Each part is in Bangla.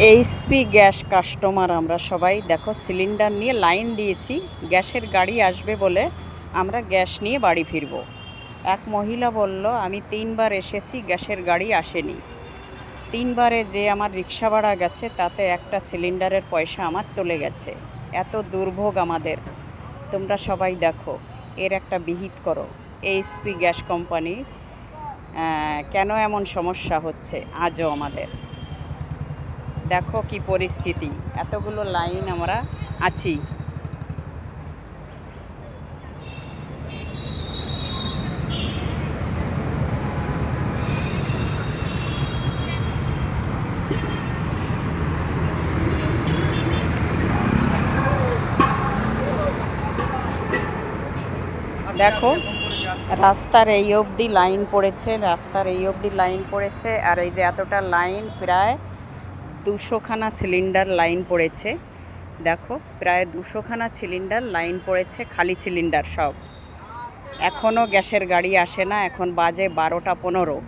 এইচপি গ্যাস কাস্টমার আমরা সবাই। দেখো সিলিন্ডার নিয়ে লাইন দিয়েছি, গ্যাসের গাড়ি আসবে বলে আমরা গ্যাস নিয়ে বাড়ি ফিরব। এক মহিলা বলল, আমি 3বার এসেছি, গ্যাসের গাড়ি আসেনি। 3বারে যে আমার রিক্সা ভাড়া গেছে, তাতে একটা সিলিন্ডারের পয়সা আমার চলে গেছে। এত দুর্ভোগ আমাদের। তোমরা সবাই দেখো, এর একটা বিহিত করো। এইচপি গ্যাস কোম্পানি কেন এমন সমস্যা হচ্ছে আজও আমাদের। দেখো কি পরিস্থিতি, এতগুলো লাইন আমরা আছি। দেখো রাস্তার এই অবধি লাইন পড়েছে, আর এই যে এতটা লাইন, প্রায় 200খানা সিলিন্ডার লাইন পড়েছে। দেখো প্রায় 200খানা সিলিন্ডার লাইন পড়েছে, খালি সিলিন্ডার সব। এখনও গ্যাসের গাড়ি আসে না। এখন বাজে 12টা 15,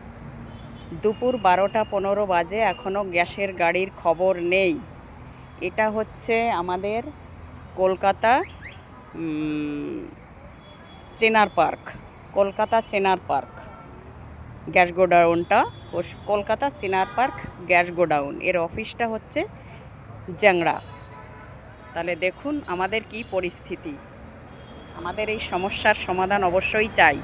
দুপুর 12টা 15 বাজে, এখনও গ্যাসের গাড়ির খবর নেই। এটা হচ্ছে আমাদের কলকাতা চেনার পার্ক, কলকাতা চেনার পার্ক গ্যাস গোডাউনটা। কলকাতা চেনার পার্ক গ্যাস গোডাউন, এর অফিসটা হচ্ছে জ্যাংড়া। তাহলে দেখুন আমাদের কি পরিস্থিতি। আমাদের এই সমস্যার সমাধান অবশ্যই চাই।